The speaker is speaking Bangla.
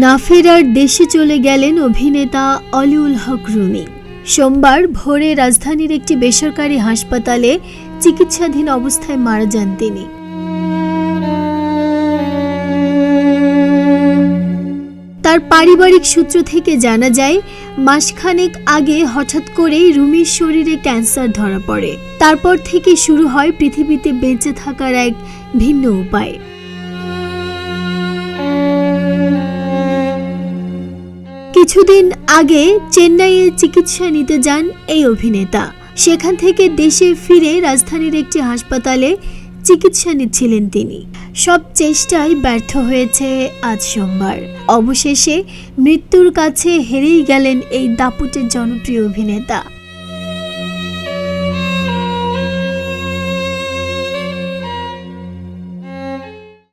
না ফেরার দেশে চলে গেলেন অভিনেতা অলিউল হক রুমি। সোমবার ভোরে রাজধানীর একটি বেসরকারি হাসপাতালে চিকিৎসাধীন অবস্থায় মারা যান তিনি। তার পারিবারিক সূত্র থেকে জানা যায়, মাসখানেক আগে হঠাৎ করেই রুমির শরীরে ক্যান্সার ধরা পড়ে। তারপর থেকে শুরু হয় পৃথিবীতে বেঁচে থাকার এক ভিন্ন উপায়। কিছুদিন আগে চেন্নাইয়ে চিকিৎসা নিতে যান এই অভিনেতা। সেখান থেকে দেশে ফিরে রাজধানীর একটি হাসপাতালে চিকিৎসা নিচ্ছিলেন তিনি। সব চেষ্টাই ব্যর্থ হয়েছে আজ সোমবার। অবশেষে মৃত্যুর কাছে হেরেই গেলেন এই দাপুটের জনপ্রিয় অভিনেতা।